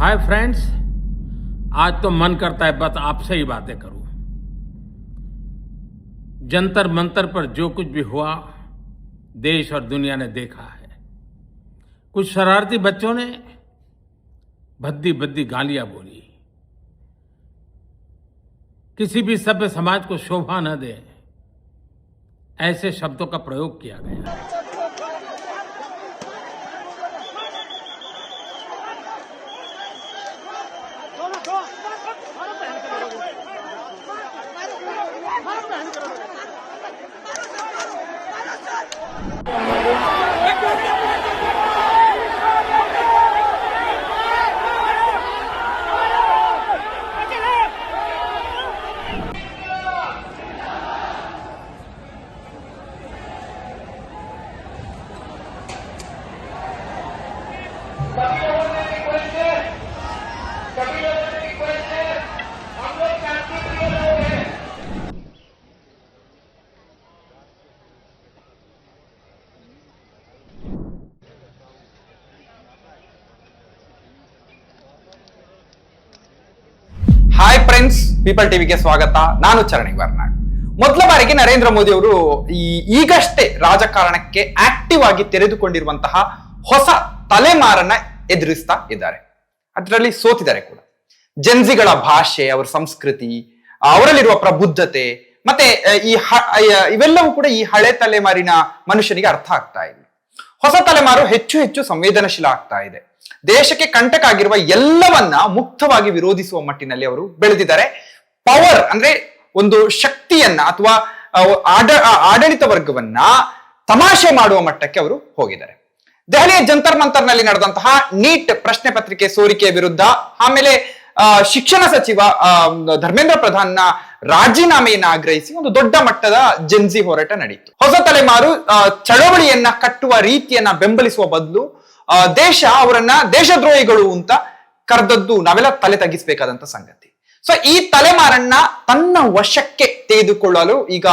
Hi friends. आज तो मन करता है बस आपसे ही बातें करूं। जंतर मंतर पर जो कुछ भी हुआ देश और दुनिया ने देखा है। कुछ शरारती बच्चों ने भद्दी भद्दी गालियां बोली। किसी भी सभ्य समाज को शोभा न दे ऐसे शब्दों का प्रयोग किया गया। ಹಾಯ್ ಫ್ರೆಂಡ್ಸ್, ಪೀಪಲ್ ಟಿವಿಗೆ ಸ್ವಾಗತ. ನಾನು ಚರಣಿ ವರ್ನಾಡ್. ಮೊದಲ ಬಾರಿಗೆ ನರೇಂದ್ರ ಮೋದಿ ಅವರು ಈಗಷ್ಟೇ ರಾಜಕಾರಣಕ್ಕೆ ಆಕ್ಟಿವ್ ಆಗಿ ತೆರೆದುಕೊಂಡಿರುವಂತಹ ಹೊಸ ತಲೆಮಾರನ್ನ ಎದುರಿಸ್ತಾ ಇದ್ದಾರೆ. ಅದರಲ್ಲಿ ಸೋತಿದ್ದಾರೆ ಕೂಡ. ಜೆನ್ಸಿಗಳ ಭಾಷೆ, ಅವರ ಸಂಸ್ಕೃತಿ, ಅವರಲ್ಲಿರುವ ಪ್ರಬುದ್ಧತೆ ಮತ್ತೆ ಇವೆಲ್ಲವೂ ಕೂಡ ಈ ಹಳೆ ತಲೆಮಾರಿನ ಮನುಷ್ಯನಿಗೆ ಅರ್ಥ ಆಗ್ತಾ ಇಲ್ಲ. ಹೊಸ ತಲೆಮಾರು ಹೆಚ್ಚು ಹೆಚ್ಚು ಸಂವೇದನಶೀಲ ಆಗ್ತಾ ಇದೆ. ದೇಶಕ್ಕೆ ಕಂಟಕ ಆಗಿರುವ ಎಲ್ಲವನ್ನ ಮುಕ್ತವಾಗಿ ವಿರೋಧಿಸುವ ಮಟ್ಟಿನಲ್ಲಿ ಅವರು ಬೆಳೆದಿದ್ದಾರೆ. ಪವರ್ ಅಂದ್ರೆ ಒಂದು ಶಕ್ತಿಯನ್ನ ಅಥವಾ ಆಡಳಿತ ವರ್ಗವನ್ನ ತಮಾಷೆ ಮಾಡುವ ಮಟ್ಟಕ್ಕೆ ಅವರು ಹೋಗಿದ್ದಾರೆ. ದೆಹಲಿಯ ಜಂತರ್ ಮಂತರ್ನಲ್ಲಿ ನಡೆದಂತಹ ನೀಟ್ ಪ್ರಶ್ನೆ ಪತ್ರಿಕೆ ಸೋರಿಕೆಯ ವಿರುದ್ಧ, ಆಮೇಲೆ ಶಿಕ್ಷಣ ಸಚಿವ ಧರ್ಮೇಂದ್ರ ಪ್ರಧಾನ್ನ ರಾಜೀನಾಮೆಯನ್ನ ಆಗ್ರಹಿಸಿ ಒಂದು ದೊಡ್ಡ ಮಟ್ಟದ ಜೆನ್ಸಿ ಹೋರಾಟ ನಡೆಯಿತು. ಹೊಸ ತಲೆಮಾರು ಚಳವಳಿಯನ್ನ ಕಟ್ಟುವ ರೀತಿಯನ್ನ ಬೆಂಬಲಿಸುವ ಬದಲು ದೇಶ ಅವರನ್ನ ದೇಶದ್ರೋಹಿಗಳು ಅಂತ ಕರೆದದ್ದು ನಾವೆಲ್ಲ ತಲೆ ತಗ್ಗಿಸಬೇಕಾದಂತ ಸಂಗತಿ. ಸೊ ಈ ತಲೆಮಾರನ್ನ ತನ್ನ ವಶಕ್ಕೆ ತೆಗೆದುಕೊಳ್ಳಲು ಈಗ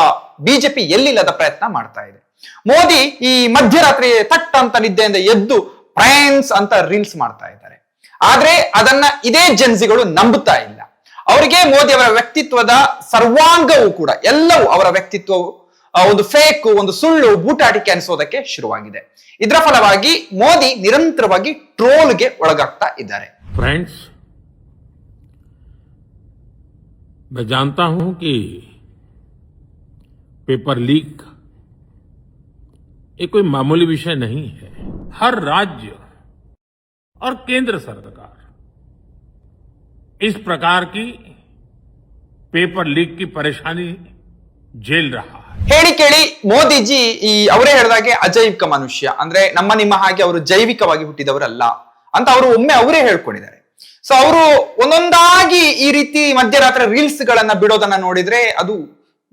ಬಿಜೆಪಿ ಎಲ್ಲಿಲ್ಲದ ಪ್ರಯತ್ನ ಮಾಡ್ತಾ ಇದೆ. ಮೋದಿ ಈ ಮಧ್ಯರಾತ್ರಿ ತಟ್ ಅಂತ ನಿದ್ದೆಯಿಂದ ಎದ್ದು ಫ್ರೆಂಡ್ಸ್ ಅಂತ ರೀಲ್ಸ್ ಮಾಡ್ತಾ ಇದ್ದಾರೆ. ಆದ್ರೆ ಅದನ್ನ ಇದೇ ಜೆನ್ಸಿಗಳು ನಂಬುತ್ತಾ ಇಲ್ಲ. ಅವರಿಗೆ ಮೋದಿ ಅವರ ವ್ಯಕ್ತಿತ್ವದ ಸರ್ವಾಂಗವೂ ಕೂಡ ಎಲ್ಲವೂ ಅವರ ವ್ಯಕ್ತಿತ್ವವು ಒಂದು ಫೇಕ್, ಒಂದು ಸುಳ್ಳು, ಬೂಟಾಟಿಕೆ ಅನಿಸೋದಕ್ಕೆ ಶುರುವಾಗಿದೆ. ಇದರ ಫಲವಾಗಿ ಮೋದಿ ನಿರಂತರವಾಗಿ ಟ್ರೋಲ್ಗೆ ಒಳಗಾಗ್ತಾ ಇದ್ದಾರೆ. फ्रेंड्स, मैं जानता हूं कि पेपर लीक ये कोई मामूली विषय नहीं है। हर राज्य और केंद्र सरकार इस प्रकार की पेपर लीक की परेशानी झेल रहा है. ಹೇಳಿ ಕೇಳಿ ಮೋದಿಜಿ ಅವರೇ ಹೇಳಿದಾಗೆ ಅಜೈವಿಕ ಮನುಷ್ಯ, ಅಂದ್ರೆ ನಮ್ಮ ನಿಮ್ಮ ಹಾಗೆ ಅವರು ಜೈವಿಕವಾಗಿ ಹುಟ್ಟಿದವರಲ್ಲ ಅಂತ ಅವರು ಒಮ್ಮೆ ಅವರೇ ಹೇಳ್ಕೊಂಡಿದ್ದಾರೆ. ಸೊ ಅವರು ಒಂದೊಂದಾಗಿ ಈ ರೀತಿ ಮಧ್ಯರಾತ್ರಿ ರೀಲ್ಸ್ ಗಳನ್ನ ಬಿಡೋದನ್ನ ನೋಡಿದ್ರೆ ಅದು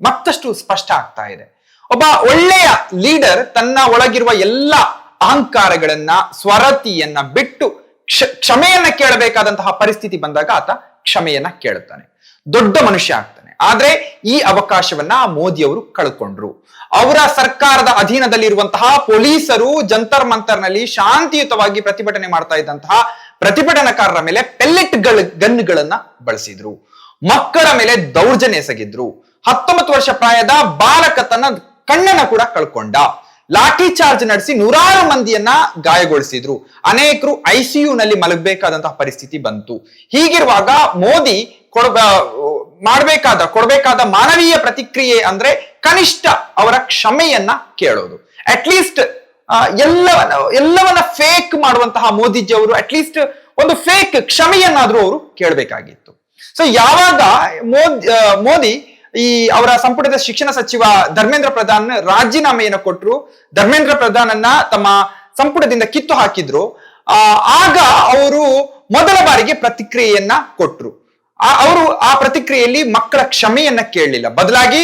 ಮತ್ತಷ್ಟು ಸ್ಪಷ್ಟ ಆಗ್ತಾ ಇದೆ. ಒಬ್ಬ ಒಳ್ಳೆಯ ಲೀಡರ್ ತನ್ನ ಒಳಗಿರುವ ಎಲ್ಲ ಅಹಂಕಾರಗಳನ್ನ, ಸ್ವರತಿಯನ್ನ ಬಿಟ್ಟು ಕ್ಷಮೆಯನ್ನ ಕೇಳಬೇಕಾದಂತಹ ಪರಿಸ್ಥಿತಿ ಬಂದಾಗ ಆತ ಕ್ಷಮೆಯನ್ನ ಕೇಳುತ್ತಾನೆ, ದೊಡ್ಡ ಮನುಷ್ಯ ಆಗ್ತಾನೆ. ಆದ್ರೆ ಈ ಅವಕಾಶವನ್ನ ಮೋದಿ ಅವರು ಕಳ್ಕೊಂಡ್ರು. ಅವರ ಸರ್ಕಾರದ ಅಧೀನದಲ್ಲಿರುವಂತಹ ಪೊಲೀಸರು ಜಂತರ್ ಮಂತರ್ನಲ್ಲಿ ಶಾಂತಿಯುತವಾಗಿ ಪ್ರತಿಭಟನೆ ಮಾಡ್ತಾ ಇದ್ದಂತಹ ಪ್ರತಿಭಟನಾಕಾರರ ಮೇಲೆ ಗನ್ಗಳನ್ನ ಬಳಸಿದ್ರು. ಮಕ್ಕಳ ಮೇಲೆ ದೌರ್ಜನ್ಯ ಎಸಗಿದ್ರು. 19 ವರ್ಷ ಪ್ರಾಯದ ಬಾಲಕ ತನ್ನ ಕಣ್ಣನ್ನ ಕೂಡ ಕಳ್ಕೊಂಡ. ಲಾಠಿ ಚಾರ್ಜ್ ನಡೆಸಿ ನೂರಾರು ಮಂದಿಯನ್ನ ಗಾಯಗೊಳಿಸಿದ್ರು. ಅನೇಕರು ICU ನಲ್ಲಿ ಮಲಗಬೇಕಾದಂತಹ ಪರಿಸ್ಥಿತಿ ಬಂತು. ಹೀಗಿರುವಾಗ ಮೋದಿ ಕೊಡಬೇಕಾದ ಮಾನವೀಯ ಪ್ರತಿಕ್ರಿಯೆ ಅಂದ್ರೆ ಕನಿಷ್ಠ ಅವರ ಕ್ಷಮೆಯನ್ನ ಕೇಳೋದು. ಅಟ್ಲೀಸ್ಟ್ ಎಲ್ಲವನ್ನ ಫೇಕ್ ಮಾಡುವಂತಹ ಮೋದಿಜಿ ಅವರು ಅಟ್ಲೀಸ್ಟ್ ಒಂದು ಫೇಕ್ ಕ್ಷಮೆಯನ್ನಾದ್ರೂ ಅವರು ಕೇಳಬೇಕಾಗಿತ್ತು. ಸೊ ಯಾವಾಗ ಮೋದಿ ಈ ಅವರ ಸಂಪುಟದ ಶಿಕ್ಷಣ ಸಚಿವ ಧರ್ಮೇಂದ್ರ ಪ್ರಧಾನ್ ರಾಜೀನಾಮೆಯನ್ನು ಕೊಟ್ಟರು, ಧರ್ಮೇಂದ್ರ ಪ್ರಧಾನನ್ನ ತಮ್ಮ ಸಂಪುಟದಿಂದ ಕಿತ್ತು ಹಾಕಿದ್ರು, ಆಗ ಅವರು ಮೊದಲ ಬಾರಿಗೆ ಪ್ರತಿಕ್ರಿಯೆಯನ್ನ ಕೊಟ್ರು. ಅವರು ಆ ಪ್ರತಿಕ್ರಿಯೆಯಲ್ಲಿ ಮಕ್ಕಳ ಕ್ಷಮೆಯನ್ನ ಕೇಳಲಿಲ್ಲ, ಬದಲಾಗಿ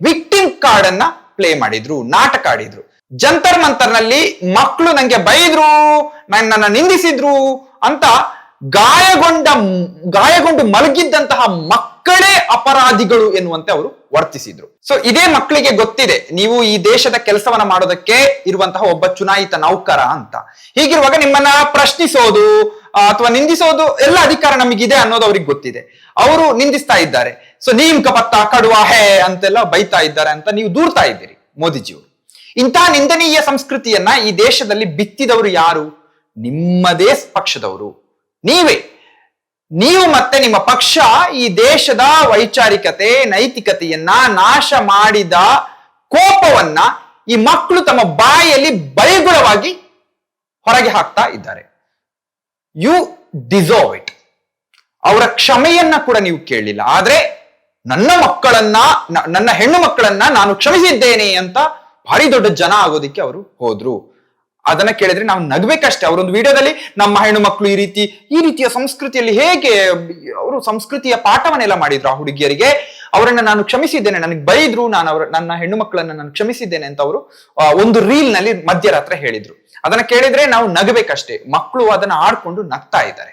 ವಿಕ್ಟಿಮ್ ಕಾರ್ಡ್ ಅನ್ನ ಪ್ಲೇ ಮಾಡಿದ್ರು, ನಾಟಕ ಆಡಿದ್ರು. ಜಂತರ್ ಮಂತರ್ನಲ್ಲಿ ಮಕ್ಕಳು ನಂಗೆ ಬೈದ್ರು, ನನ್ನನ್ನ ನಿಂದಿಸಿದ್ರು ಅಂತ ಗಾಯಗೊಂಡು ಮಲಗಿದ್ದಂತಹ ಮಕ್ಕಳೇ ಅಪರಾಧಿಗಳು ಎನ್ನುವಂತೆ ಅವರು ವರ್ತಿಸಿದ್ರು. ಸೊ ಇದೇ ಮಕ್ಕಳಿಗೆ ಗೊತ್ತಿದೆ ನೀವು ಈ ದೇಶದ ಕೆಲಸವನ್ನ ಮಾಡೋದಕ್ಕೆ ಇರುವಂತಹ ಒಬ್ಬ ಚುನಾಯಿತ ನೌಕರ ಅಂತ. ಹೀಗಿರುವಾಗ ನಿಮ್ಮನ್ನ ಪ್ರಶ್ನಿಸೋದು, ಅಥವಾ ನಿಂದಿಸೋದು ಎಲ್ಲ ಅಧಿಕಾರ ನಮಗಿದೆ ಅನ್ನೋದು ಅವ್ರಿಗೆ ಗೊತ್ತಿದೆ. ಅವರು ನಿಂದಿಸ್ತಾ ಇದ್ದಾರೆ. ಸೊ ನೀಮ್ಕ ಪತ್ತ ಕಡುವ ಹೇ ಅಂತೆಲ್ಲ ಬೈತಾ ಇದ್ದಾರೆ ಅಂತ ನೀವು ದೂರ್ತಾ ಇದ್ದೀರಿ ಮೋದಿಜಿಯವರು. ಇಂತಹ ನಿಂದನೀಯ ಸಂಸ್ಕೃತಿಯನ್ನ ಈ ದೇಶದಲ್ಲಿ ಬಿತ್ತಿದವರು ಯಾರು? ನಿಮ್ಮದೇ ಪಕ್ಷದವರು, ನೀವೇ. ನೀವು ಮತ್ತೆ ನಿಮ್ಮ ಪಕ್ಷ ಈ ದೇಶದ ವೈಚಾರಿಕತೆ ನೈತಿಕತೆಯನ್ನ ನಾಶ ಮಾಡಿದ ಕೋಪವನ್ನ ಈ ಮಕ್ಕಳು ತಮ್ಮ ಬಾಯಲ್ಲಿ ಬೈಗುಳವಾಗಿ ಹೊರಗೆ ಹಾಕ್ತಾ ಇದ್ದಾರೆ. You deserve it. ಅವರ ಕ್ಷಮೆಯನ್ನ ಕೂಡ ನೀವು ಕೇಳಲಿಲ್ಲ. ಆದ್ರೆ ನನ್ನ ಹೆಣ್ಣು ಮಕ್ಕಳನ್ನ ನಾನು ಕ್ಷಮಿಸಿದ್ದೇನೆ ಅಂತ ಭಾರಿ ದೊಡ್ಡ ಜನ ಆಗೋದಿಕ್ಕೆ ಅವರು ಹೋದ್ರು. ಅದನ್ನ ಕೇಳಿದ್ರೆ ನಾವು ನಗ್ಬೇಕಷ್ಟೇ. ಅವರೊಂದು ವಿಡಿಯೋದಲ್ಲಿ ನಮ್ಮ ಹೆಣ್ಣು ಮಕ್ಕಳು ಈ ರೀತಿಯ ಸಂಸ್ಕೃತಿಯಲ್ಲಿ ಹೇಗೆ ಅವರು ಸಂಸ್ಕೃತಿಯ ಪಾಠವನ್ನೆಲ್ಲ ಮಾಡಿದ್ರು ಆ ಹುಡುಗಿಯರಿಗೆ. ಅವರನ್ನ ನಾನು ಕ್ಷಮಿಸಿದ್ದೇನೆ, ನನಗೆ ಬೈದ್ರು, ನನ್ನ ಹೆಣ್ಣು ಮಕ್ಕಳನ್ನ ನಾನು ಕ್ಷಮಿಸಿದ್ದೇನೆ ಅಂತ ಅವರು ಒಂದು ರೀಲ್ ನಲ್ಲಿ ಮಧ್ಯರಾತ್ರಿ ಹೇಳಿದ್ರು. ಅದನ್ನ ಕೇಳಿದ್ರೆ ನಾವು ನಗಬೇಕಷ್ಟೇ. ಮಕ್ಕಳು ಅದನ್ನ ಆಡ್ಕೊಂಡು ನಗ್ತಾ ಇದ್ದಾರೆ.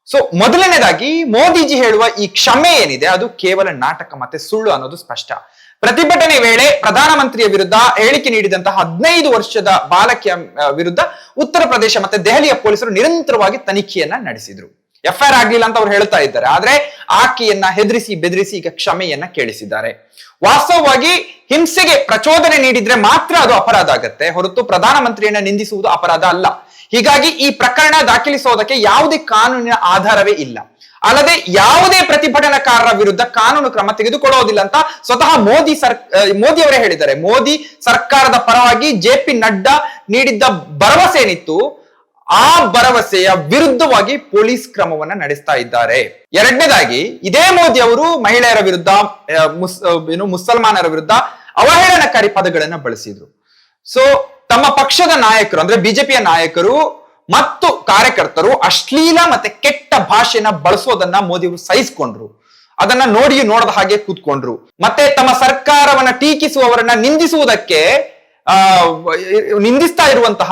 ಸೊ ಮೊದಲನೇದಾಗಿ ಮೋದಿಜಿ ಹೇಳುವ ಈ ಕ್ಷಮೆ ಏನಿದೆ ಅದು ಕೇವಲ ನಾಟಕ ಮತ್ತೆ ಸುಳ್ಳು ಅನ್ನೋದು ಸ್ಪಷ್ಟ. ಪ್ರತಿಭಟನೆ ವೇಳೆ ಪ್ರಧಾನಮಂತ್ರಿಯ ವಿರುದ್ಧ ಹೇಳಿಕೆ ನೀಡಿದಂತಹ 15 ವರ್ಷದ ಬಾಲಕಿಯ ವಿರುದ್ಧ ಉತ್ತರ ಪ್ರದೇಶ ಮತ್ತೆ ದೆಹಲಿಯ ಪೊಲೀಸರು ನಿರಂತರವಾಗಿ ತನಿಖೆಯನ್ನ ನಡೆಸಿದ್ರು. ಎಫ್ಐಆರ್ ಆಗ್ಲಿಲ್ಲ ಅಂತ ಅವ್ರು ಹೇಳ್ತಾ ಇದ್ದಾರೆ. ಆದ್ರೆ ಆಕೆಯನ್ನ ಹೆದರಿಸಿ ಬೆದರಿಸಿ ಈಗ ಕ್ಷಮೆಯನ್ನ ಕೇಳಿಸಿದ್ದಾರೆ. ವಾಸ್ತವವಾಗಿ ಹಿಂಸೆಗೆ ಪ್ರಚೋದನೆ ನೀಡಿದ್ರೆ ಮಾತ್ರ ಅದು ಅಪರಾಧ ಆಗತ್ತೆ, ಹೊರತು ಪ್ರಧಾನಮಂತ್ರಿಯನ್ನ ನಿಂದಿಸುವುದು ಅಪರಾಧ ಅಲ್ಲ. ಹೀಗಾಗಿ ಈ ಪ್ರಕರಣ ದಾಖಲಿಸೋದಕ್ಕೆ ಯಾವುದೇ ಕಾನೂನಿನ ಆಧಾರವೇ ಇಲ್ಲ. ಅಲ್ಲದೆ ಯಾವುದೇ ಪ್ರತಿಭಟನಾಕಾರರ ವಿರುದ್ಧ ಕಾನೂನು ಕ್ರಮ ತೆಗೆದುಕೊಳ್ಳೋದಿಲ್ಲ ಅಂತ ಸ್ವತಃ ಮೋದಿ ಅವರೇ ಹೇಳಿದ್ದಾರೆ. ಮೋದಿ ಸರ್ಕಾರದ ಪರವಾಗಿ JP ನಡ್ಡಾ ನೀಡಿದ್ದ ಭರವಸೆ ಏನಿತ್ತು, ಆ ಭರವಸೆಯ ವಿರುದ್ಧವಾಗಿ ಪೊಲೀಸ್ ಕ್ರಮವನ್ನ ನಡೆಸ್ತಾ ಇದ್ದಾರೆ. ಎರಡನೇದಾಗಿ ಇದೇ ಮೋದಿ ಅವರು ಮಹಿಳೆಯರ ವಿರುದ್ಧ ಮುಸಲ್ಮಾನರ ವಿರುದ್ಧ ಅವಹೇಳನಕಾರಿ ಪದಗಳನ್ನ ಬಳಸಿದ್ರು. ಸೊ ತಮ್ಮ ಪಕ್ಷದ ನಾಯಕರು ಅಂದ್ರೆ ಬಿಜೆಪಿಯ ನಾಯಕರು ಮತ್ತು ಕಾರ್ಯಕರ್ತರು ಅಶ್ಲೀಲ ಮತ್ತೆ ಕೆಟ್ಟ ಭಾಷೆನ ಬಳಸೋದನ್ನ ಮೋದಿ ಅವರು ಸಹಿಸಿಕೊಂಡ್ರು. ಅದನ್ನ ನೋಡದ ಹಾಗೆ ಕೂತ್ಕೊಂಡ್ರು. ಮತ್ತೆ ತಮ್ಮ ಸರ್ಕಾರವನ್ನ ಟೀಕಿಸುವವರನ್ನ ನಿಂದಿಸುವುದಕ್ಕೆ ನಿಂದಿಸ್ತಾ ಇರುವಂತಹ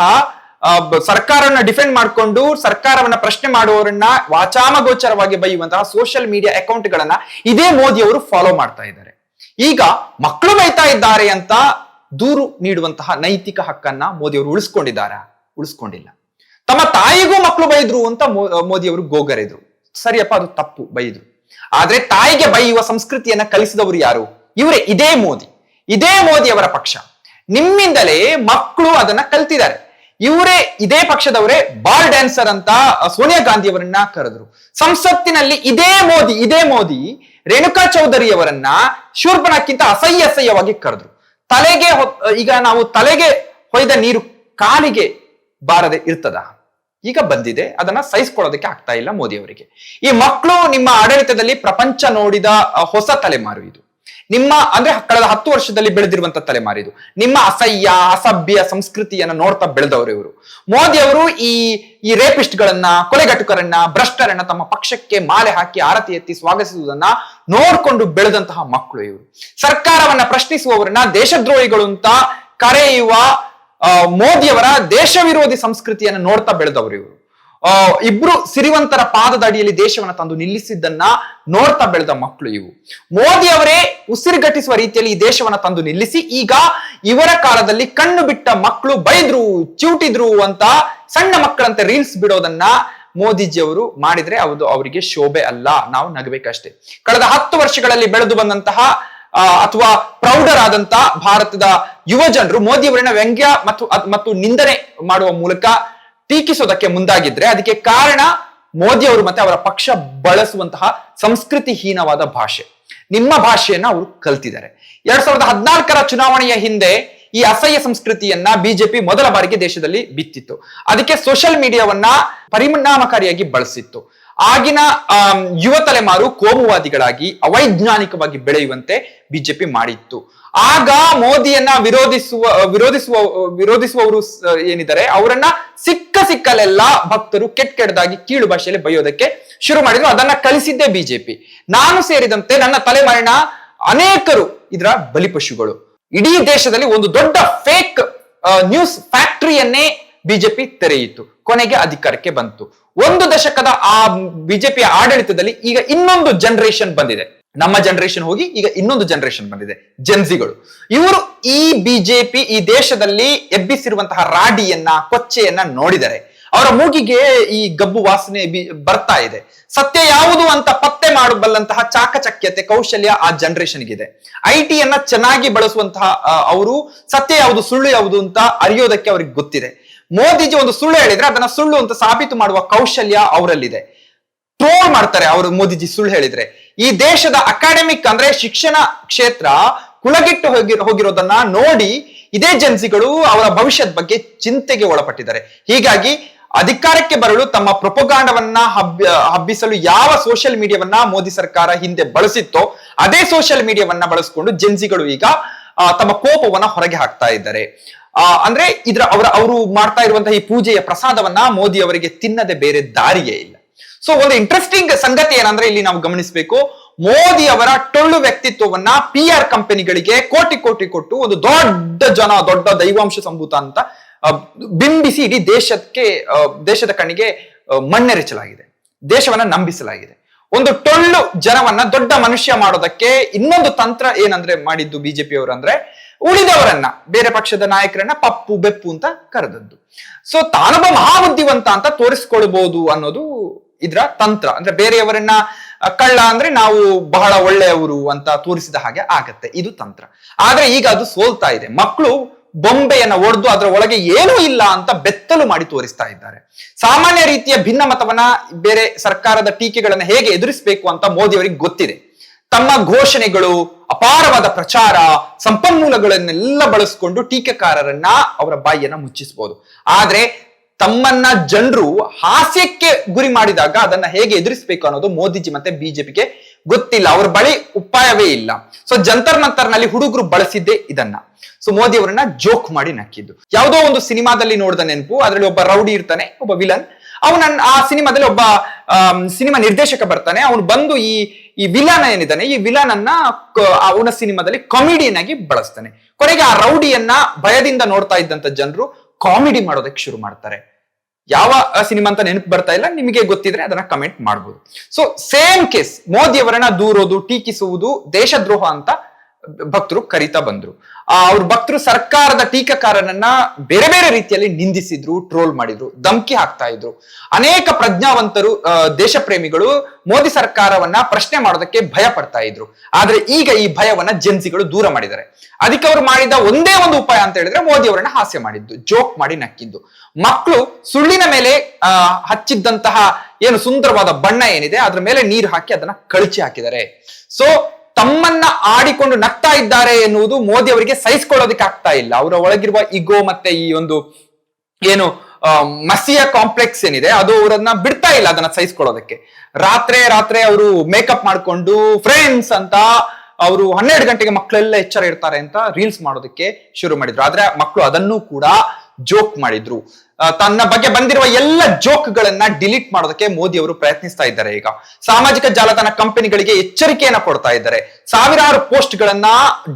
ಸರ್ಕಾರವನ್ನ ಡಿಫೆಂಡ್ ಮಾಡಿಕೊಂಡು ಸರ್ಕಾರವನ್ನ ಪ್ರಶ್ನೆ ಮಾಡುವವರನ್ನ ವಾಚಾಮಗೋಚರವಾಗಿ ಬೈಯುವಂತಹ ಸೋಷಿಯಲ್ ಮೀಡಿಯಾ ಅಕೌಂಟ್ ಗಳನ್ನ ಇದೇ ಮೋದಿ ಅವರು ಫಾಲೋ ಮಾಡ್ತಾ ಇದ್ದಾರೆ. ಈಗ ಮಕ್ಕಳು ಬೈತಾ ಇದ್ದಾರೆ ಅಂತ ದೂರು ನೀಡುವಂತಹ ನೈತಿಕ ಹಕ್ಕನ್ನ ಮೋದಿ ಅವರು ಉಳಿಸ್ಕೊಂಡಿಲ್ಲ. ತಮ್ಮ ತಾಯಿಗೂ ಮಕ್ಕಳು ಬೈದ್ರು ಅಂತ ಮೋದಿ ಅವರು ಗೋಗರೆದ್ರು. ಸರಿಯಪ್ಪ, ಅದು ತಪ್ಪು, ಬೈದ್ರು. ಆದ್ರೆ ತಾಯಿಗೆ ಬೈಯುವ ಸಂಸ್ಕೃತಿಯನ್ನ ಕಲಿಸಿದವರು ಯಾರು? ಇವರೇ, ಇದೇ ಮೋದಿ ಅವರ ಪಕ್ಷ. ನಿಮ್ಮಿಂದಲೇ ಮಕ್ಕಳು ಅದನ್ನ ಕಲ್ತಿದ್ದಾರೆ. ಇದೇ ಪಕ್ಷದವರೇ ಬಾಲ್ ಡ್ಯಾನ್ಸರ್ ಅಂತ ಸೋನಿಯಾ ಗಾಂಧಿ ಅವರನ್ನ ಕರೆದ್ರು. ಸಂಸತ್ತಿನಲ್ಲಿ ಇದೇ ಮೋದಿ ರೇಣುಕಾ ಚೌಧರಿ ಅವರನ್ನ ಶೂರ್ಪಣಕ್ಕಿಂತ ಅಸಹ್ಯವಾಗಿ ಕರೆದ್ರು. ಈಗ ನಾವು ತಲೆಗೆ ಹೊಯ್ದ ನೀರು ಕಾಲಿಗೆ ಬಾರದೆ ಇರ್ತದ? ಈಗ ಬಂದಿದೆ, ಅದನ್ನ ಸಹಿಸ್ಕೊಳ್ಳೋದಕ್ಕೆ ಆಗ್ತಾ ಇಲ್ಲ ಮೋದಿ ಅವರಿಗೆ. ಈ ಮಕ್ಕಳು ನಿಮ್ಮ ಆಡಳಿತದಲ್ಲಿ ಪ್ರಪಂಚ ನೋಡಿದ ಹೊಸ ತಲೆಮಾರು ಇದು. ಅಂದ್ರೆ ಕಳೆದ 10 ವರ್ಷದಲ್ಲಿ ಬೆಳೆದಿರುವಂತ ತಲೆಮಾರು ಇದು. ನಿಮ್ಮ ಅಸಭ್ಯ ಸಂಸ್ಕೃತಿಯನ್ನ ನೋಡ್ತಾ ಬೆಳೆದವರು ಇವರು. ಮೋದಿ ಅವರು ಈ ರೇಪಿಸ್ಟ್ ಗಳನ್ನ, ಕೊಲೆಗಟುಕರನ್ನ, ಭ್ರಷ್ಟರನ್ನ ತಮ್ಮ ಪಕ್ಷಕ್ಕೆ ಮಾಲೆ ಹಾಕಿ ಆರತಿ ಎತ್ತಿ ಸ್ವಾಗತಿಸುವುದನ್ನ ನೋಡ್ಕೊಂಡು ಬೆಳೆದಂತಹ ಮಕ್ಕಳು ಇವರು. ಸರ್ಕಾರವನ್ನ ಪ್ರಶ್ನಿಸುವವರನ್ನ ದೇಶದ್ರೋಹಿಗಳು ಅಂತ ಕರೆಯುವ ಮೋದಿಯವರ ದೇಶ ವಿರೋಧಿ ಸಂಸ್ಕೃತಿಯನ್ನು ನೋಡ್ತಾ ಬೆಳೆದವರು ಇವರು. ಇಬ್ರು ಸಿರಿವಂತರ ಪಾದದ ಅಡಿಯಲ್ಲಿ ದೇಶವನ್ನ ತಂದು ನಿಲ್ಲಿಸಿದ್ದನ್ನ ನೋಡ್ತಾ ಬೆಳೆದ ಮಕ್ಕಳು ಇವು. ಮೋದಿ ಅವರೇ ಉಸಿರುಗಟ್ಟಿಸುವ ರೀತಿಯಲ್ಲಿ ಈ ದೇಶವನ್ನ ತಂದು ನಿಲ್ಲಿಸಿ ಈಗ ಇವರ ಕಾಲದಲ್ಲಿ ಕಣ್ಣು ಬಿಟ್ಟ ಮಕ್ಕಳು ಬೈದ್ರು, ಚಿವುಟಿದ್ರು ಅಂತ ಸಣ್ಣ ಮಕ್ಕಳಂತೆ ರೀಲ್ಸ್ ಬಿಡೋದನ್ನ ಮೋದಿಜಿ ಅವರು ಮಾಡಿದ್ರೆ ಅವರಿಗೆ ಶೋಭೆ ಅಲ್ಲ, ನಾವು ನಗಬೇಕಷ್ಟೇ. ಕಳೆದ 10 ವರ್ಷಗಳಲ್ಲಿ ಬೆಳೆದು ಬಂದಂತಹ ಅಥವಾ ಪ್ರೌಢರಾದಂತ ಭಾರತದ ಯುವ ಜನರು ಮೋದಿ ಅವರನ್ನ ವ್ಯಂಗ್ಯ ಮತ್ತು ನಿಂದನೆ ಮಾಡುವ ಮೂಲಕ ಟೀಕಿಸೋದಕ್ಕೆ ಮುಂದಾಗಿದ್ರೆ ಅದಕ್ಕೆ ಕಾರಣ ಮೋದಿ ಅವರು ಮತ್ತೆ ಅವರ ಪಕ್ಷ ಬಳಸುವಂತಹ ಸಂಸ್ಕೃತಿಹೀನವಾದ ಭಾಷೆ. ನಿಮ್ಮ ಭಾಷೆಯನ್ನ ಅವರು ಕಲ್ತಿದ್ದಾರೆ. 2014ರ ಚುನಾವಣೆಯ ಹಿಂದೆ ಈ ಅಸಹ್ಯ ಸಂಸ್ಕೃತಿಯನ್ನ ಬಿಜೆಪಿ ಮೊದಲ ಬಾರಿಗೆ ದೇಶದಲ್ಲಿ ಬಿತ್ತಿತ್ತು. ಅದಕ್ಕೆ ಸೋಷಿಯಲ್ ಮೀಡಿಯಾವನ್ನ ಪರಿಣಾಮಕಾರಿಯಾಗಿ ಬಳಸಿತ್ತು. ಆಗಿನ ಯುವ ತಲೆಮಾರು ಕೋಮುವಾದಿಗಳಾಗಿ ಅವೈಜ್ಞಾನಿಕವಾಗಿ ಬೆಳೆಯುವಂತೆ ಬಿಜೆಪಿ ಮಾಡಿತ್ತು. ಆಗ ಮೋದಿಯನ್ನ ವಿರೋಧಿಸುವವರು ಏನಿದ್ದಾರೆ ಅವರನ್ನ ಸಿಕ್ಕಲೆಲ್ಲ ಭಕ್ತರು ಕೆಟ್ಟದಾಗಿ ಕೀಳು ಭಾಷೆಯಲ್ಲಿ ಬೈಯೋದಕ್ಕೆ ಶುರು ಮಾಡಿದ್ರು. ಅದನ್ನ ಕಲಿಸಿದ್ದೇ ಬಿಜೆಪಿ. ನಾನು ಸೇರಿದಂತೆ ನನ್ನ ತಲೆಮಾರಿನ ಅನೇಕರು ಇದರ ಬಲಿಪಶುಗಳು. ಇಡೀ ದೇಶದಲ್ಲಿ ಒಂದು ದೊಡ್ಡ ಫೇಕ್ ನ್ಯೂಸ್ ಫ್ಯಾಕ್ಟರಿಯನ್ನೇ ಬಿಜೆಪಿ ತೆರೆಯಿತು. ಕೊನೆಗೆ ಅಧಿಕಾರಕ್ಕೆ ಬಂತು. 1 ದಶಕದ ಆ ಬಿಜೆಪಿಯ ಆಡಳಿತದಲ್ಲಿ ಈಗ ಇನ್ನೊಂದು ಜನರೇಷನ್ ಬಂದಿದೆ. ನಮ್ಮ ಜನರೇಷನ್ ಹೋಗಿ ಈಗ ಇನ್ನೊಂದು ಜನರೇಷನ್ ಬಂದಿದೆ, ಜೆನ್ಸಿಗಳು. ಇವರು ಈ ಬಿಜೆಪಿ ಈ ದೇಶದಲ್ಲಿ ಎಬ್ಬಿಸಿರುವಂತಹ ರಾಡಿಯನ್ನ, ಕೊಚ್ಚೆಯನ್ನ ನೋಡಿದರೆ ಅವರ ಮೂಗಿಗೆ ಈ ಗಬ್ಬು ವಾಸನೆ ಬರ್ತಾ ಇದೆ. ಸತ್ಯ ಯಾವುದು ಅಂತ ಪತ್ತೆ ಮಾಡಬಲ್ಲಂತಹ ಚಾಕಚಕ್ಯತೆ, ಕೌಶಲ್ಯ ಆ ಜನರೇಷನ್ಗಿದೆ. IT ಯನ್ನ ಚೆನ್ನಾಗಿ ಬಳಸುವಂತಹ ಅವರು ಸತ್ಯ ಯಾವುದು ಸುಳ್ಳು ಯಾವುದು ಅಂತ ಅರಿಯೋದಕ್ಕೆ ಅವ್ರಿಗೆ ಗೊತ್ತಿದೆ. ಮೋದಿಜಿ ಒಂದು ಸುಳ್ಳು ಹೇಳಿದ್ರೆ ಅದನ್ನ ಸುಳ್ಳು ಅಂತ ಸಾಬೀತು ಮಾಡುವ ಕೌಶಲ್ಯ ಅವರಲ್ಲಿದೆ. ಟ್ರೋಲ್ ಮಾಡ್ತಾರೆ ಅವರು ಮೋದಿಜಿ ಸುಳ್ಳು ಹೇಳಿದ್ರೆ. ಈ ದೇಶದ ಅಕಾಡೆಮಿಕ್ ಅಂದ್ರೆ ಶಿಕ್ಷಣ ಕ್ಷೇತ್ರ ಕುಲಗಿಟ್ಟು ಹೋಗಿರೋದನ್ನ ನೋಡಿ ಇದೇ ಜನ್ಸಿಗಳು ಅವರ ಭವಿಷ್ಯದ ಬಗ್ಗೆ ಚಿಂತೆಗೆ ಒಳಪಟ್ಟಿದ್ದಾರೆ. ಹೀಗಾಗಿ ಅಧಿಕಾರಕ್ಕೆ ಬರಲು ತಮ್ಮ ಪ್ರೊಪಗಾಂಡವನ್ನ ಹಬ್ಬಿಸಲು ಯಾವ ಸೋಷಿಯಲ್ ಮೀಡಿಯಾವನ್ನ ಮೋದಿ ಸರ್ಕಾರ ಹಿಂದೆ ಬಳಸಿತ್ತೋ ಅದೇ ಸೋಷಿಯಲ್ ಮೀಡಿಯಾವನ್ನ ಬಳಸಿಕೊಂಡು ಜೆನ್ಸಿಗಳು ಈಗ ತಮ್ಮ ಕೋಪವನ್ನ ಹೊರಗೆ ಹಾಕ್ತಾ ಇದ್ದಾರೆ. ಅಂದ್ರೆ ಅವರು ಮಾಡ್ತಾ ಇರುವಂತಹ ಈ ಪೂಜೆಯ ಪ್ರಸಾದವನ್ನ ಮೋದಿ ಅವರಿಗೆ ತಿನ್ನದೆ ಬೇರೆ ದಾರಿಯೇ ಇಲ್ಲ. ಸೊ ಒಂದು ಇಂಟ್ರೆಸ್ಟಿಂಗ್ ಸಂಗತಿ ಏನಂದ್ರೆ ಇಲ್ಲಿ ನಾವು ಗಮನಿಸಬೇಕು, ಮೋದಿ ಅವರ ಟೊಳ್ಳು ವ್ಯಕ್ತಿತ್ವವನ್ನ PR ಕಂಪನಿಗಳಿಗೆ ಕೋಟಿ ಕೋಟಿ ಕೊಟ್ಟು ಒಂದು ದೊಡ್ಡ ದೈವಾಂಶ ಸಂಭೂತ ಅಂತ ಬಿಂಬಿಸಿ ಇಡೀ ದೇಶದ ಕಣ್ಣಿಗೆ ಮಣ್ಣೆರಚಲಾಗಿದೆ, ದೇಶವನ್ನ ನಂಬಿಸಲಾಗಿದೆ. ಒಂದು ಟೊಳ್ಳು ಜನವನ್ನ ದೊಡ್ಡ ಮನುಷ್ಯ ಮಾಡೋದಕ್ಕೆ ಇನ್ನೊಂದು ತಂತ್ರ ಏನಂದ್ರೆ ಮಾಡಿದ್ದು ಬಿಜೆಪಿಯವರು ಅಂದ್ರೆ ಉಳಿದವರನ್ನ, ಬೇರೆ ಪಕ್ಷದ ನಾಯಕರನ್ನ ಪಪ್ಪು ಬೆಪ್ಪು ಅಂತ ಕರೆದದ್ದು. ಸೊ ತಾನೊಬ್ಬ ಮಹಾಬುದ್ಧಿವಂತ ಅಂತ ತೋರಿಸ್ಕೊಳ್ಬಹುದು ಅನ್ನೋದು ಇದ್ರ ತಂತ್ರ. ಅಂದ್ರೆ ಬೇರೆಯವರನ್ನ ಕಳ್ಳ ಅಂದ್ರೆ ನಾವು ಬಹಳ ಒಳ್ಳೆಯವರು ಅಂತ ತೋರಿಸಿದ ಹಾಗೆ ಆಗತ್ತೆ, ಇದು ತಂತ್ರ. ಆದ್ರೆ ಈಗ ಅದು ಸೋಲ್ತಾ ಇದೆ. ಮಕ್ಕಳು ಬೊಂಬೆಯನ್ನ ಒಡೆದು ಅದರ ಒಳಗೆ ಏನೂ ಇಲ್ಲ ಅಂತ ಬೆತ್ತಲು ಮಾಡಿ ತೋರಿಸ್ತಾ ಇದ್ದಾರೆ. ಸಾಮಾನ್ಯ ರೀತಿಯ ಭಿನ್ನಮತವನ್ನ, ಬೇರೆ ಸರ್ಕಾರದ ಟೀಕೆಗಳನ್ನ ಹೇಗೆ ಎದುರಿಸಬೇಕು ಅಂತ ಮೋದಿ ಅವರಿಗೆ ಗೊತ್ತಿದೆ. ತಮ್ಮ ಘೋಷಣೆಗಳು, ಅಪಾರವಾದ ಪ್ರಚಾರ, ಸಂಪನ್ಮೂಲಗಳನ್ನೆಲ್ಲ ಬಳಸಿಕೊಂಡು ಟೀಕೆಕಾರರನ್ನ ಅವರ ಬಾಯಿಯನ್ನ ಮುಚ್ಚಿಸಬಹುದು. ಆದ್ರೆ ತಮ್ಮನ್ನ ಜನರು ಹಾಸ್ಯಕ್ಕೆ ಗುರಿ ಮಾಡಿದಾಗ ಅದನ್ನ ಹೇಗೆ ಎದುರಿಸಬೇಕು ಅನ್ನೋದು ಮೋದಿಜಿ ಮತ್ತೆ ಬಿಜೆಪಿಗೆ ಗೊತ್ತಿಲ್ಲ. ಅವ್ರ ಬಳಿ ಉಪಾಯವೇ ಇಲ್ಲ. ಸೊ ಜಂತರ್ ಮಂತರ್ನಲ್ಲಿ ಹುಡುಗರು ಬಳಸಿದ್ದೇ ಇದನ್ನ. ಸೊ ಮೋದಿ ಅವರನ್ನ ಜೋಕ್ ಮಾಡಿ ನಕ್ಕಿದ್ದು. ಯಾವುದೋ ಒಂದು ಸಿನಿಮಾದಲ್ಲಿ ನೋಡಿದ ನೆನಪು, ಅದರಲ್ಲಿ ಒಬ್ಬ ರೌಡಿ ಇರ್ತಾನೆ, ಒಬ್ಬ ವಿಲನ್. ಆ ಸಿನಿಮಾದಲ್ಲಿ ಒಬ್ಬ ಸಿನಿಮಾ ನಿರ್ದೇಶಕ ಬರ್ತಾನೆ. ಅವನು ಬಂದು ಈ ವಿಲನ್ ಏನಿದ್ದಾನೆ, ಈ ವಿಲನ್ ಅನ್ನ ಅವನ ಸಿನಿಮಾದಲ್ಲಿ ಕಾಮಿಡಿಯನ್ ಆಗಿ ಬಳಸ್ತಾನೆ. ಕೊನೆಗೆ ಆ ರೌಡಿಯನ್ನ ಭಯದಿಂದ ನೋಡ್ತಾ ಇದ್ದಂತ ಜನರು ಕಾಮಿಡಿ ಮಾಡೋದಕ್ಕೆ ಶುರು ಮಾಡ್ತಾರೆ. ಯಾವ ಸಿನಿಮಾ ಅಂತ ನೆನಪು ಬರ್ತಾ ಇಲ್ಲ, ನಿಮಗೆ ಗೊತ್ತಿದ್ರೆ ಅದನ್ನ ಕಮೆಂಟ್ ಮಾಡಬಹುದು. ಸೊ ಸೇಮ್ ಕೇಸ್, ಮೋದಿ ಅವರನ್ನ ದೂರೋದು, ಟೀಕಿಸುವುದು ದೇಶದ್ರೋಹ ಅಂತ ಭಕ್ತರು ಕರೀತಾ ಬಂದ್ರು. ಅವ್ರ ಭಕ್ತರು ಸರ್ಕಾರದ ಟೀಕಾಕಾರನನ್ನ ಬೇರೆ ಬೇರೆ ರೀತಿಯಲ್ಲಿ ನಿಂದಿಸಿದ್ರು, ಟ್ರೋಲ್ ಮಾಡಿದ್ರು, ಧಮಕಿ ಹಾಕ್ತಾ ಇದ್ರು. ಅನೇಕ ಪ್ರಜ್ಞಾವಂತರು, ದೇಶ ಪ್ರೇಮಿಗಳು ಮೋದಿ ಸರ್ಕಾರವನ್ನ ಪ್ರಶ್ನೆ ಮಾಡೋದಕ್ಕೆ ಭಯ ಪಡ್ತಾ ಇದ್ರು. ಆದ್ರೆ ಈಗ ಈ ಭಯವನ್ನ ಜೆನ್ಸಿಗಳು ದೂರ ಮಾಡಿದ್ದಾರೆ. ಅದಕ್ಕೆ ಅವರು ಮಾಡಿದ ಒಂದೇ ಒಂದು ಉಪಾಯ ಅಂತ ಹೇಳಿದ್ರೆ ಮೋದಿ ಅವರನ್ನ ಹಾಸ್ಯ ಮಾಡಿದ್ದು, ಜೋಕ್ ಮಾಡಿ ನಕ್ಕಿದ್ದು. ಮಕ್ಕಳು ಸುಳ್ಳಿನ ಮೇಲೆ ಹಚ್ಚಿದ್ದಂತಹ ಏನು ಸುಂದರವಾದ ಬಣ್ಣ ಏನಿದೆ ಅದ್ರ ಮೇಲೆ ನೀರು ಹಾಕಿ ಅದನ್ನ ಕಳಚಿ ಹಾಕಿದ್ದಾರೆ. ಸೊ ತಮ್ಮನ್ನ ಆಡಿಕೊಂಡು ನಗ್ತಾ ಇದ್ದಾರೆ ಎನ್ನುವುದು ಮೋದಿ ಅವರಿಗೆ ಸಹಿಸಿಕೊಳ್ಳೋದಕ್ಕೆ ಆಗ್ತಾ ಇಲ್ಲ. ಅವರ ಒಳಗಿರುವ ಇಗೋ ಮತ್ತೆ ಈ ಒಂದು ಏನು ಮಸಿಯ ಕಾಂಪ್ಲೆಕ್ಸ್ ಏನಿದೆ ಅದು ಅವರನ್ನ ಬಿಡ್ತಾ ಇಲ್ಲ ಅದನ್ನ ಸಹಿಸಿಕೊಳ್ಳೋದಕ್ಕೆ. ರಾತ್ರಿ ಅವರು ಮೇಕಪ್ ಮಾಡ್ಕೊಂಡು ಫ್ರೆಂಡ್ಸ್ ಅಂತ ಅವರು 12 ಗಂಟೆಗೆ ಮಕ್ಕಳೆಲ್ಲ ಎಚ್ಚರ ಇರ್ತಾರೆ ಅಂತ ರೀಲ್ಸ್ ಮಾಡೋದಕ್ಕೆ ಶುರು ಮಾಡಿದ್ರು. ಆದ್ರೆ ಮಕ್ಕಳು ಅದನ್ನು ಕೂಡ ಜೋಕ್ ಮಾಡಿದ್ರು. ತನ್ನ ಬಗ್ಗೆ ಬಂದಿರುವ ಎಲ್ಲ ಜೋಕ್ ಗಳನ್ನ ಡಿಲೀಟ್ ಮಾಡೋದಕ್ಕೆ ಮೋದಿ ಅವರು ಪ್ರಯತ್ನಿಸ್ತಾ ಇದ್ದಾರೆ. ಈಗ ಸಾಮಾಜಿಕ ಜಾಲತಾಣ ಕಂಪನಿಗಳಿಗೆ ಎಚ್ಚರಿಕೆಯನ್ನ ಕೊಡ್ತಾ ಇದ್ದಾರೆ. ಸಾವಿರಾರು ಪೋಸ್ಟ್ ಗಳನ್ನ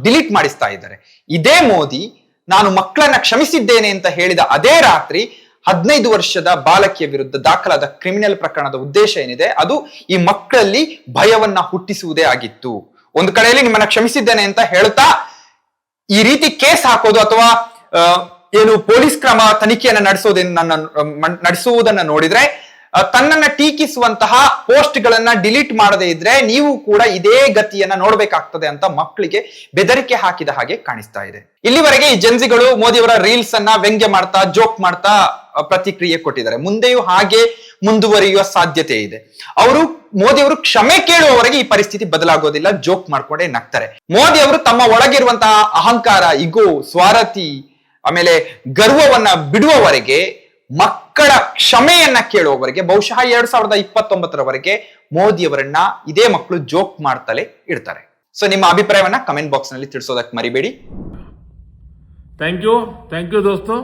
ಡಿಲೀಟ್ ಮಾಡಿಸ್ತಾ ಇದ್ದಾರೆ. ಇದೇ ಮೋದಿ ನಾನು ಮಕ್ಕಳನ್ನ ಕ್ಷಮಿಸಿದ್ದೇನೆ ಅಂತ ಹೇಳಿದ ಅದೇ ರಾತ್ರಿ 15 ವರ್ಷದ ಬಾಲಕಿಯ ವಿರುದ್ಧ ದಾಖಲಾದ ಕ್ರಿಮಿನಲ್ ಪ್ರಕರಣದ ಉದ್ದೇಶ ಏನಿದೆ ಅದು ಈ ಮಕ್ಕಳಲ್ಲಿ ಭಯವನ್ನ ಹುಟ್ಟಿಸುವುದೇ ಆಗಿತ್ತು. ಒಂದು ಕಡೆಯಲ್ಲಿ ನಿಮ್ಮನ್ನ ಕ್ಷಮಿಸಿದ್ದೇನೆ ಅಂತ ಹೇಳ್ತಾ ಈ ರೀತಿ ಕೇಸ್ ಹಾಕೋದು ಅಥವಾ ಏನು ಪೊಲೀಸ್ ಕ್ರಮ ತನಿಖೆಯನ್ನ ನಡೆಸುವುದನ್ನ ನೋಡಿದ್ರೆ ತನ್ನನ್ನ ಟೀಕಿಸುವಂತಹ ಪೋಸ್ಟ್ ಗಳನ್ನ ಡಿಲೀಟ್ ಮಾಡದೇ ಇದ್ರೆ ನೀವು ಕೂಡ ಇದೇ ಗತಿಯನ್ನ ನೋಡ್ಬೇಕಾಗ್ತದೆ ಅಂತ ಮಕ್ಕಳಿಗೆ ಬೆದರಿಕೆ ಹಾಕಿದ ಹಾಗೆ ಕಾಣಿಸ್ತಾ ಇದೆ. ಇಲ್ಲಿವರೆಗೆ ಈ ಜೆನ್ಸಿಗಳು ಮೋದಿ ಅವರ ರೀಲ್ಸ್ ಅನ್ನ ವ್ಯಂಗ್ಯ ಮಾಡ್ತಾ ಜೋಕ್ ಮಾಡ್ತಾ ಪ್ರತಿಕ್ರಿಯೆ ಕೊಟ್ಟಿದ್ದಾರೆ. ಮುಂದೆಯೂ ಹಾಗೆ ಮುಂದುವರಿಯುವ ಸಾಧ್ಯತೆ ಇದೆ. ಮೋದಿ ಅವರು ಕ್ಷಮೆ ಕೇಳುವವರೆಗೆ ಈ ಪರಿಸ್ಥಿತಿ ಬದಲಾಗೋದಿಲ್ಲ, ಜೋಕ್ ಮಾಡ್ಕೊಂಡೇ ನಗ್ತಾರೆ. ಮೋದಿ ಅವರು ತಮ್ಮ ಒಳಗಿರುವಂತಹ ಅಹಂಕಾರ, ಇಗೋ, ಸ್ವಾರ್ಥಿ, ಆಮೇಲೆ ಗರ್ವವನ್ನ ಬಿಡುವವರೆಗೆ, ಮಕ್ಕಳ ಕ್ಷಮೆಯನ್ನ ಕೇಳುವವರೆಗೆ, ಬಹುಶಃ 2029ರವರೆಗೆ ಮೋದಿ ಅವರನ್ನ ಇದೇ ಮಕ್ಕಳು ಜೋಕ್ ಮಾಡ್ತಲೇ ಇರ್ತಾರೆ. ಸೊ ನಿಮ್ಮ ಅಭಿಪ್ರಾಯವನ್ನ ಕಮೆಂಟ್ ಬಾಕ್ಸ್ ನಲ್ಲಿ ತಿಳಿಸೋದಕ್ಕೆ ಮರಿಬೇಡಿ. Thank you ದೋಸ್ತೋ.